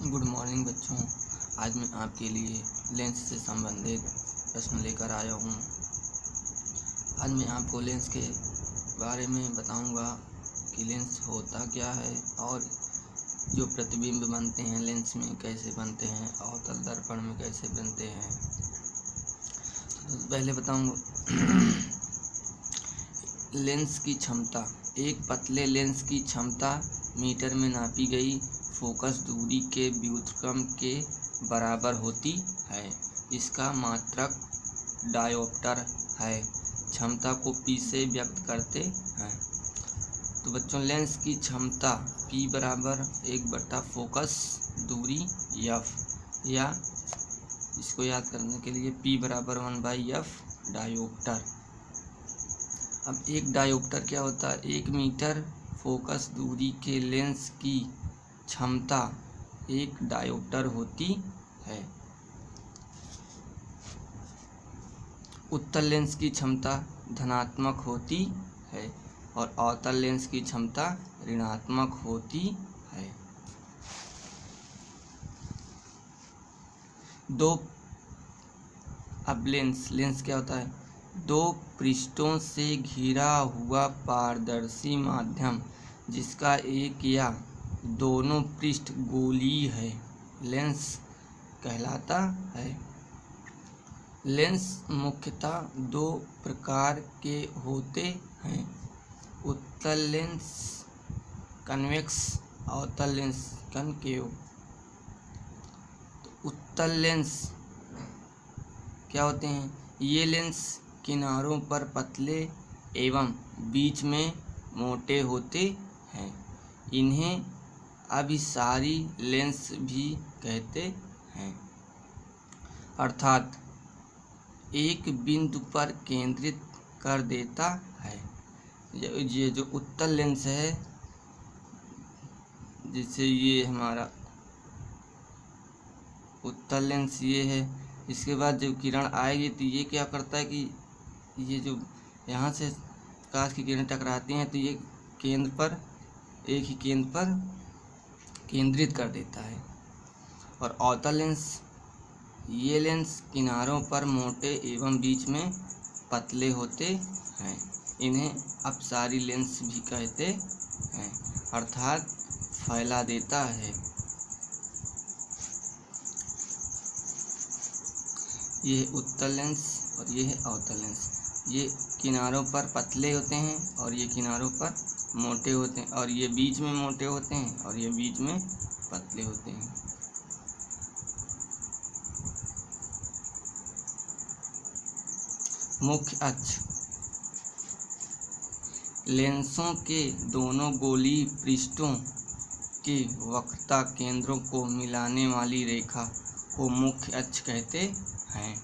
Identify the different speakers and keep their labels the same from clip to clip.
Speaker 1: Good morning बच्चों। आज मैं आपके लिए लेंस से संबंधित प्रश्न लेकर आया हूँ। आज मैं आपको लेंस के बारे में बताऊँगा कि लेंस होता क्या है और जो प्रतिबिंब बनते हैं लेंस में कैसे बनते हैं, अवतल दर्पण में कैसे बनते हैं। तो पहले बताऊँगा लेंस की क्षमता। एक पतले लेंस की क्षमता मीटर में नापी गई फोकस दूरी के व्युत्क्रम के बराबर होती है। इसका मात्रक डायोप्टर है। क्षमता को P से व्यक्त करते हैं। तो बच्चों लेंस की क्षमता P बराबर 1/, फोकस दूरी F, या इसको याद करने के लिए P बराबर 1/F डायोप्टर। अब एक डायोप्टर क्या होता है? 1 मीटर फोकस दूरी के लेंस की क्षमता 1 डायोप्टर होती है। उत्तल लेंस की क्षमता धनात्मक होती है और अवतल लेंस की क्षमता ऋणात्मक होती है। अब लेंस क्या होता है? 2 पृष्ठों से घिरा हुआ पारदर्शी माध्यम जिसका एक या दोनों पृष्ठ गोलीय है लेंस कहलाता है। लेंस मुख्यतः 2 प्रकार के होते हैं: उत्तल लेंस कन्वेक्स, अवतल लेंस कनकेव। तो उत्तल लेंस क्या होते हैं? ये लेंस किनारों पर पतले एवं बीच में मोटे होते हैं। इन्हें अभिसारी लेंस भी कहते हैं, अर्थात एक बिंदु पर केंद्रित कर देता है। ये जो उत्तल लेंस है, जिससे ये हमारा उत्तल लेंस ये है, इसके बाद जब किरण आएगी तो ये क्या करता है कि ये जो यहाँ से प्रकाश की किरणें टकराती हैं तो ये केंद्र पर, एक ही केंद्र पर केंद्रित कर देता है। और अवतल लेंस, ये लेंस किनारों पर मोटे एवं बीच में पतले होते हैं। इन्हें अपसारी लेंस भी कहते हैं, अर्थात फैला देता है। ये है उत्तल लेंस और ये है अवतल लेंस। ये किनारों पर पतले होते हैं और ये किनारों पर मोटे होते हैं, और ये बीच में मोटे होते हैं और ये बीच में पतले होते हैं। मुख्य अक्ष, लेंसों के दोनों गोलीय पृष्ठों के वक्रता केंद्रों को मिलाने वाली रेखा को मुख्य अक्ष कहते हैं।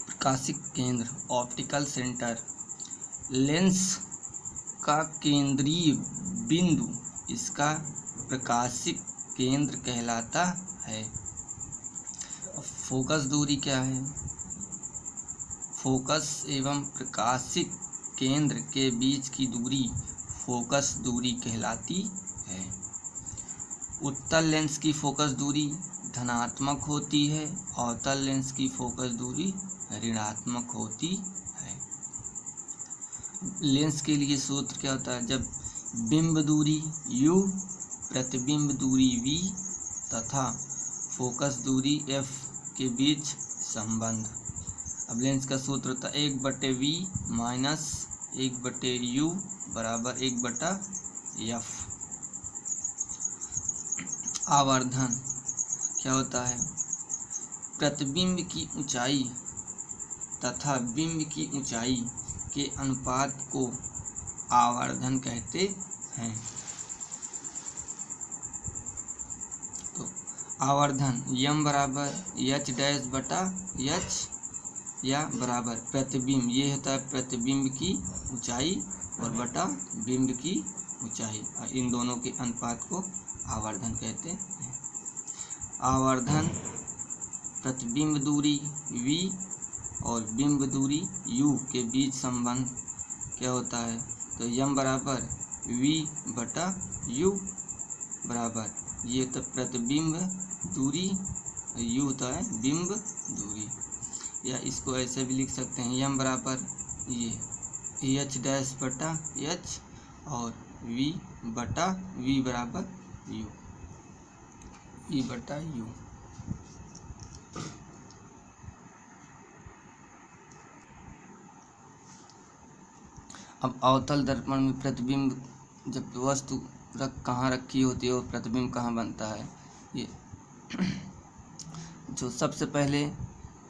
Speaker 1: प्रकाशिक केंद्र, ऑप्टिकल सेंटर, लेंस का केंद्रीय बिंदु इसका प्रकाशिक केंद्र कहलाता है। फोकस दूरी क्या है? फोकस एवं प्रकाशिक केंद्र के बीच की दूरी फोकस दूरी कहलाती है। उत्तल लेंस की फोकस दूरी धनात्मक होती है, अवतल लेंस की फोकस दूरी ऋणात्मक होती है। लेंस के लिए सूत्र क्या होता है? जब बिंब दूरी u, प्रतिबिंब दूरी v तथा फोकस दूरी f के बीच संबंध। अब लेंस का सूत्र होता है 1/v माइनस 1/u बराबर 1/f। आवर्धन क्या होता है? प्रतिबिंब की ऊंचाई तथा बिंब की ऊंचाई के अनुपात को आवर्धन कहते हैं। तो आवर्धन m बराबर h'/h या बराबर प्रतिबिंब, ये होता है प्रतिबिंब की ऊंचाई और बटा बिंब की ऊंचाई, और इन दोनों के अनुपात को आवर्धन कहते हैं। आवर्धन प्रतिबिंब दूरी v और बिंब दूरी u के बीच संबंध क्या होता है? तो यम बराबर वी बटा यू बराबर ये तो प्रतिबिंब दूरी, यू होता है बिंब दूरी। या इसको ऐसे भी लिख सकते हैं, यम बराबर ये एच डैश बटा एच और वी बटा वी बराबर यू, वी बटा यू। अब अवतल दर्पण में प्रतिबिंब जब वस्तु कहाँ रखी होती है और प्रतिबिंब कहाँ बनता है, ये जो सबसे पहले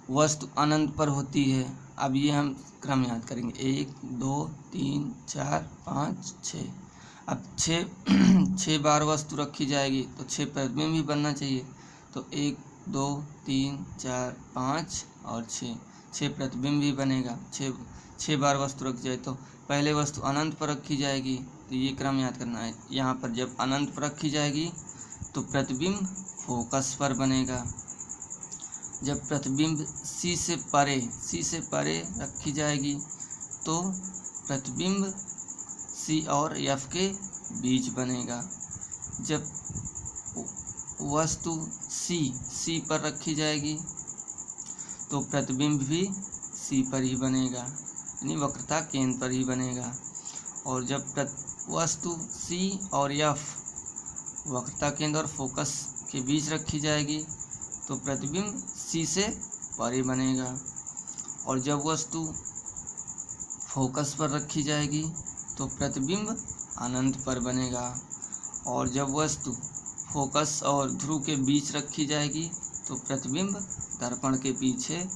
Speaker 1: वस्तु अनंत पर होती है। अब ये हम क्रम याद करेंगे, 1 2 3 4 5 6। अब 6 बार वस्तु रखी जाएगी तो 6 प्रतिबिंब भी बनना चाहिए। तो 1 2 3 4 5 और 6 प्रतिबिंब भी बनेगा। 6 बार वस्तु रखी जाए तो पहले वस्तु अनंत पर रखी जाएगी, तो ये क्रम याद करना है। यहाँ पर जब अनंत पर रखी जाएगी तो प्रतिबिंब फोकस पर बनेगा। जब प्रतिबिंब सी से परे रखी जाएगी तो प्रतिबिंब सी और एफ के बीच बनेगा। जब वस्तु सी पर रखी जाएगी तो प्रतिबिंब भी सी पर ही बनेगा, यानी वक्रता केंद्र पर ही बनेगा। और जब वस्तु सी और एफ वक्रता केंद्र और फोकस के बीच रखी जाएगी तो प्रतिबिंब सी से परे बनेगा। और जब वस्तु फोकस पर रखी जाएगी तो प्रतिबिंब अनंत पर बनेगा। और जब वस्तु फोकस और ध्रुव के बीच रखी जाएगी तो प्रतिबिंब दर्पण के पीछे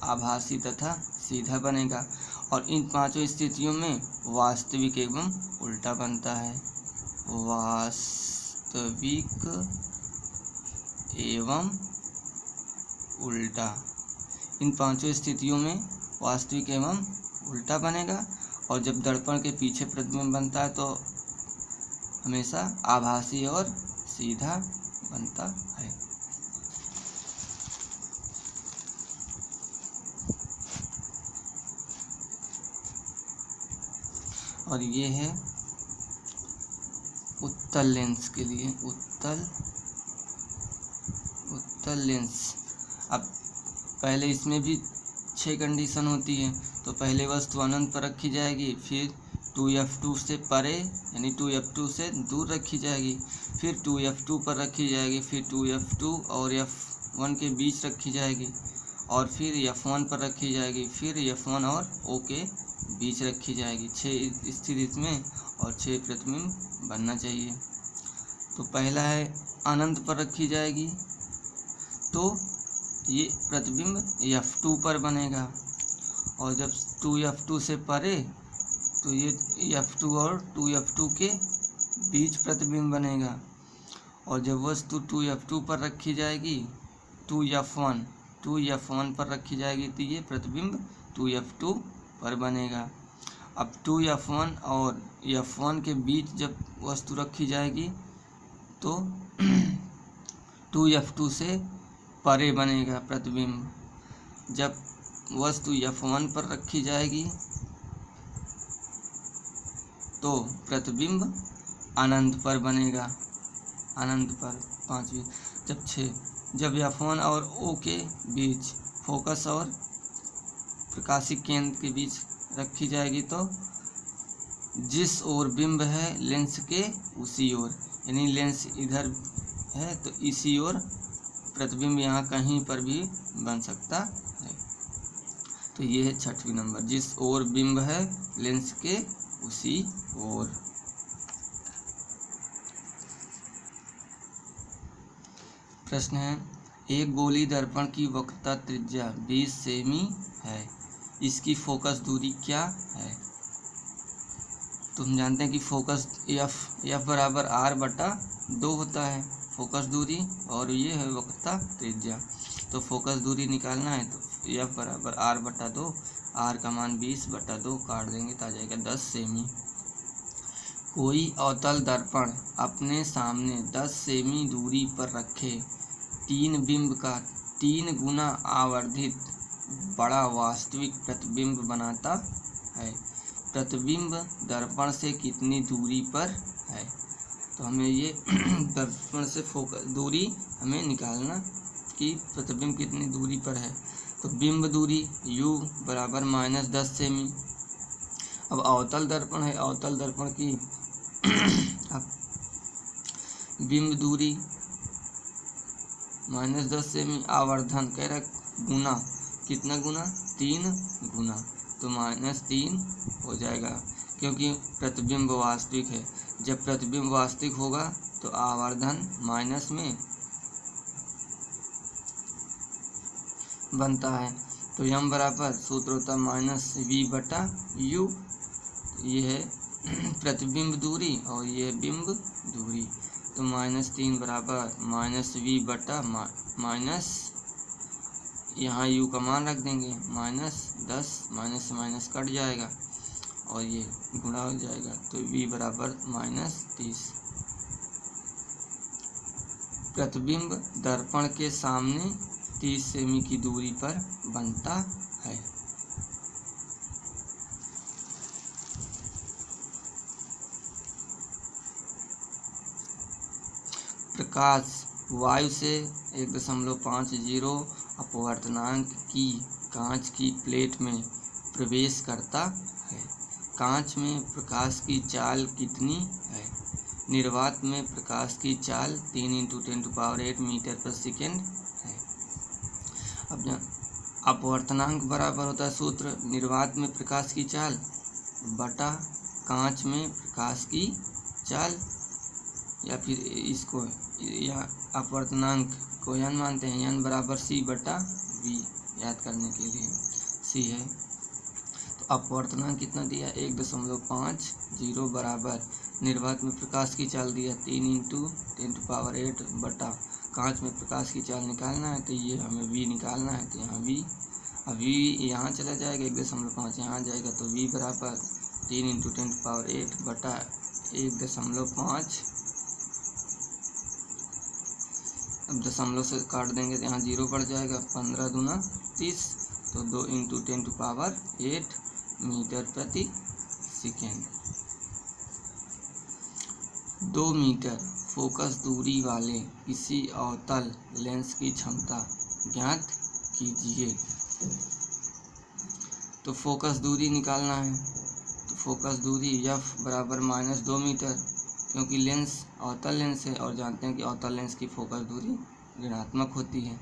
Speaker 1: आभासी तथा सीधा बनेगा। और इन पांचों स्थितियों में वास्तविक एवं उल्टा बनता है। वास्तविक एवं उल्टा, इन पांचों स्थितियों में वास्तविक एवं उल्टा बनेगा। और जब दर्पण के पीछे प्रतिबिंब बनता है तो हमेशा आभासी और सीधा बनता है। और ये है उत्तल लेंस के लिए, उत्तल लेंस। अब पहले इसमें भी 6 कंडीशन होती है। तो पहले वस्तु अनंत पर रखी जाएगी, फिर 2f2 से परे यानी 2f2 से दूर रखी जाएगी, फिर 2f2 पर रखी जाएगी, फिर 2f2 और f1 के बीच रखी जाएगी, और फिर f1 पर रखी जाएगी, फिर f1 और o के बीच रखी जाएगी। 6 स्थिति में और 6 प्रतिबिंब बनना चाहिए। तो पहला है अनंत पर रखी जाएगी तो ये प्रतिबिंब f2 पर बनेगा। और जब 2f2 से परे तो ये f2 और 2f2 के बीच प्रतिबिंब बनेगा। और जब वस्तु 2f2 पर रखी जाएगी 2f1 पर रखी जाएगी तो ये प्रतिबिंब 2f2 पर बनेगा। अब 2f1 और f1 के बीच जब वस्तु रखी जाएगी तो 2f2 से परे बनेगा प्रतिबिंब। जब वस्तु f1 पर रखी जाएगी तो प्रतिबिंब अनंत पर बनेगा, अनंत पर। 5 जब f1 और o के बीच फोकस और प्रकाशिक केंद्र के बीच रखी जाएगी तो जिस ओर बिंब है लेंस के उसी ओर, यानी लेंस इधर है तो इसी ओर प्रतिबिंब यहाँ कहीं पर भी बन सकता है। तो ये है 6वां नंबर, जिस ओर बिंब है लेंस के उसी ओर। प्रश्न है, एक गोली दर्पण की वक्रता त्रिज्या 20 सेमी है, इसकी फोकस दूरी क्या है? तो हम जानते हैं कि फोकस एफ बराबर r/2 होता है फोकस दूरी, और ये है वक्रता त्रिज्या। तो फोकस दूरी निकालना है तो एफ बराबर r/2, r का मान 20/2 काट देंगे तो आ जाएगा 10 सेमी। कोई अवतल दर्पण अपने सामने 10 सेमी दूरी पर रखे 3 बिंब का 3 गुना आवर्धित बड़ा वास्तविक प्रतिबिंब बनाता है। प्रतिबिंब दर्पण से कितनी दूरी पर है। तो हमें ये दर्पण से फोकस दूरी हमें निकालना कि प्रतिबिंब कितनी दूरी पर है। तो बिंब दूरी u बराबर -10 सेमी। अब अवतल दर्पण है, अवतल दर्पण की अब बिंब दूरी -10 सेमी, आवर्धन कह रहा गुना, कितना गुना, 3 गुना, तो -3 हो जाएगा क्योंकि प्रतिबिंब वास्तविक है। जब प्रतिबिंब वास्तविक होगा तो आवर्धन माइनस में बनता है। तो यम बराबर सूत्र होता है -v/u। ये है प्रतिबिंब दूरी और ये बिंब दूरी। तो -3 बराबर -v/, यहाँ u का मान रख देंगे -10, माइनस से माइनस कट जाएगा और ये गुणा हो जाएगा। तो v बराबर -30। प्रतिबिंब दर्पण के सामने 30 सेमी की दूरी पर बनता है। प्रकाश वायु से 1.50 अपवर्तनांक की कांच की प्लेट में प्रवेश करता है। कांच में प्रकाश की चाल कितनी है। निर्वात में प्रकाश की चाल 3 × 10⁸ मीटर पर सेकेंड है। अब अपवर्तनांक बराबर होता है सूत्र निर्वात में प्रकाश की चाल बटा कांच में प्रकाश की चाल, या फिर इसको या अपवर्तनांक को n मानते हैं, n बराबर c/v याद करने के लिए c है। तो अपवर्तनांक कितना दिया 1.50 बराबर निर्वात में प्रकाश की चाल दिया 3 × 10⁸ बटा कांच में प्रकाश की चाल निकालना है। तो ये हमें v निकालना है। तो यहाँ v, अब v यहाँ चला जाएगा 1.5 यहाँ जाएगा, तो v बराबर 3 × 10⁸ बटा 1.5। अब दशमलव से काट देंगे तो यहाँ 0 पड़ जाएगा, 15 दूना 30, तो 2 × 10⁸ मीटर प्रति सेकेंड। 2 मीटर फोकस दूरी वाले किसी अवतल लेंस की क्षमता ज्ञात कीजिए। तो फोकस दूरी निकालना है। तो फोकस दूरी f बराबर -2 मीटर, क्योंकि लेंस अवतल लेंस है और जानते हैं कि अवतल लेंस की फोकस दूरी ऋणात्मक होती है।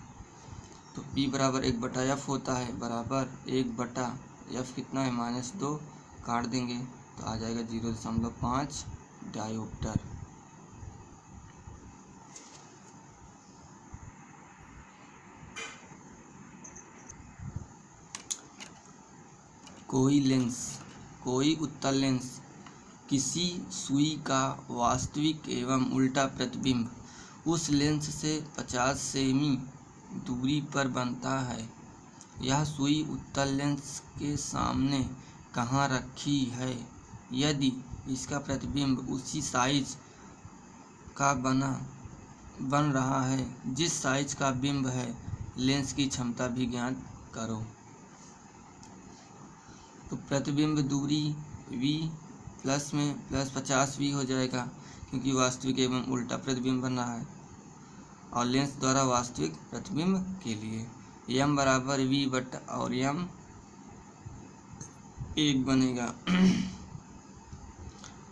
Speaker 1: तो P बराबर 1/f होता है, बराबर 1/f कितना है -2, काट देंगे तो आ जाएगा 0.5 डायोप्टर। कोई उत्तल लेंस किसी सुई का वास्तविक एवं उल्टा प्रतिबिंब उस लेंस से 50 सेमी दूरी पर बनता है। यह सुई उत्तल लेंस के सामने कहाँ रखी है। यदि इसका प्रतिबिंब उसी साइज का बन रहा है जिस साइज का बिंब है, लेंस की क्षमता भी ज्ञात करो। तो प्रतिबिंब दूरी v प्लस में +50v हो जाएगा, क्योंकि वास्तविक एवं उल्टा प्रतिबिंब बन रहा है और लेंस द्वारा वास्तविक प्रतिबिंब के लिए m बराबर v और m 1 बनेगा।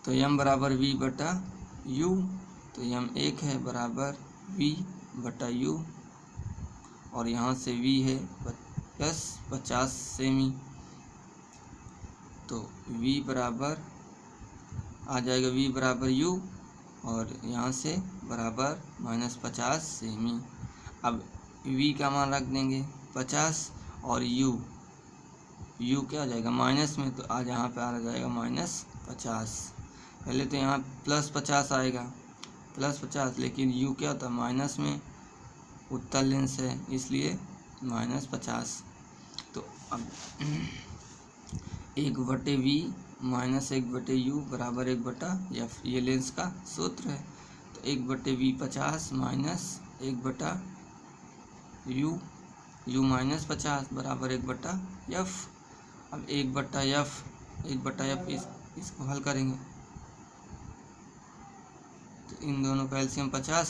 Speaker 1: तो m बराबर v/u, तो m 1 है बराबर v/u और यहाँ से v है प्लस 50 सेमी, तो v बराबर आ जाएगा v बराबर u और यहाँ से बराबर -50 सेमी। अब v का मान रख देंगे 50 और u क्या आ जाएगा माइनस में, तो आज यहाँ पे आ जाएगा -50। पहले तो यहाँ +50 आएगा +50, लेकिन u क्या होता है माइनस में, उत्तल लेंस है इसलिए -50। तो अब 1/v -1/u बराबर 1/f, ये लेंस का सूत्र है। तो 1/v 50 -1/u, u -50 बराबर 1/f। अब 1/f 1/f इसको हल करेंगे तो इन दोनों का एलसीएम 50,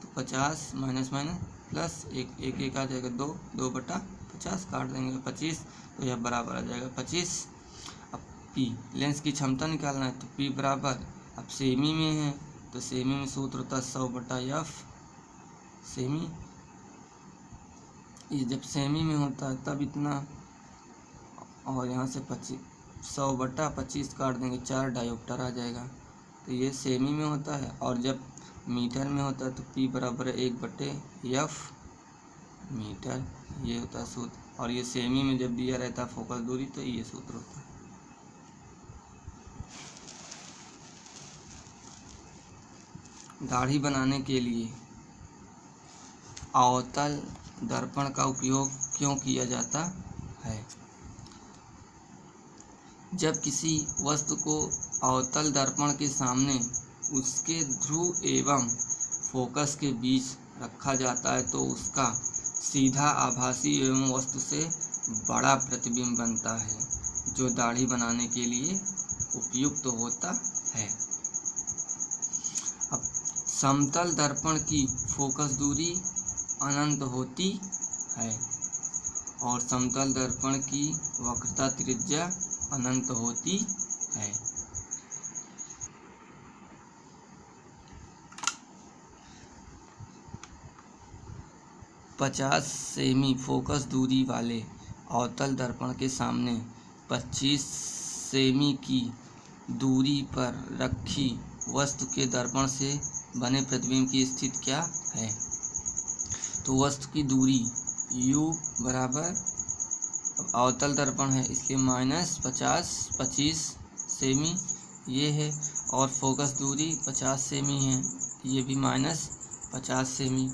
Speaker 1: तो 50 माइनस माइनस प्लस एक आ जाएगा 2/50 काट देंगे 25, तो यह बराबर आ जाएगा 25। अब P लेंस की क्षमता निकालना है, तो P बराबर, अब सेमी में है तो सेमी में सूत्र होता है 100/f सेमी। ये जब सेमी में होता है तब इतना, और यहाँ से 100/25 काट देंगे 4 डायोप्टर आ जाएगा, तो ये सेमी में होता है। और जब मीटर में होता है तो P बराबर 1/f मीटर, ये होता है सूत्र। और ये सेमी में जब दिया रहता है फोकस दूरी तो ये सूत्र होता है। दाढ़ी बनाने के लिए अवतल दर्पण का उपयोग क्यों किया जाता है? जब किसी वस्तु को अवतल दर्पण के सामने उसके ध्रुव एवं फोकस के बीच रखा जाता है तो उसका सीधा आभासी एवं वस्तु से बड़ा प्रतिबिंब बनता है, जो दाढ़ी बनाने के लिए उपयुक्त होता है। अब समतल दर्पण की फोकस दूरी अनंत होती है और समतल दर्पण की वक्रता त्रिज्या अनंत होती है। पचास सेमी फोकस दूरी वाले अवतल दर्पण के सामने 25 सेमी की दूरी पर रखी वस्तु के दर्पण से बने प्रतिबिंब की स्थिति क्या है? तो वस्तु की दूरी u बराबर, अवतल दर्पण है इसलिए -25 सेमी ये है, और फोकस दूरी 50 सेमी है, ये भी -50 सेमी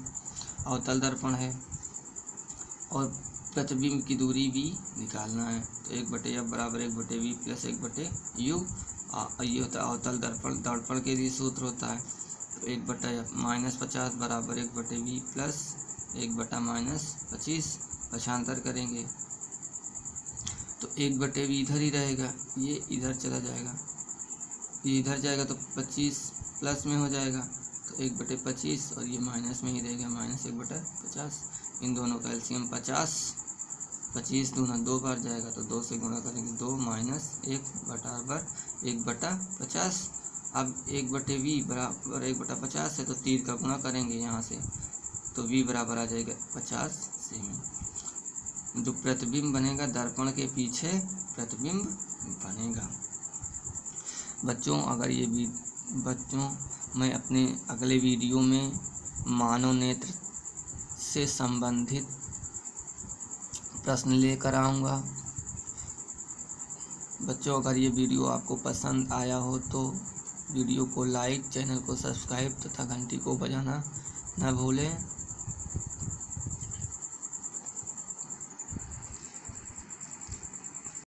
Speaker 1: अवतल दर्पण है, और प्रतिबिंब की दूरी भी निकालना है। तो 1/f बराबर 1/v प्लस 1/u, ये होता है अवतल दर्पण के लिए सूत्र होता है। तो 1/f -50 बराबर 1/v प्लस 1/-25, पक्षांतर करेंगे तो 1/v इधर ही रहेगा, ये इधर चला जाएगा, ये इधर जाएगा तो 25 प्लस में हो जाएगा, तो 1/25 और ये माइनस में ही रहेगा, -1/50। इन दोनों का एलसीएम 50, 25 दूना 2 बार जाएगा तो 2 से गुणा करेंगे 2 माइनस 1 बराबर 1/50। अब 1/v बराबर 1/50 है तो 3 का गुणा करेंगे यहाँ से, तो v बराबर आ जाएगा 50 सेमी। जो प्रतिबिंब बनेगा दर्पण के पीछे प्रतिबिंब बनेगा। बच्चों अगर ये भी बच्चों मैं अपने अगले वीडियो में मानव नेत्र से संबंधित प्रश्न लेकर आऊँगा। बच्चों अगर ये वीडियो आपको पसंद आया हो तो वीडियो को लाइक, चैनल को सब्सक्राइब तथा घंटी को बजाना न भूलें।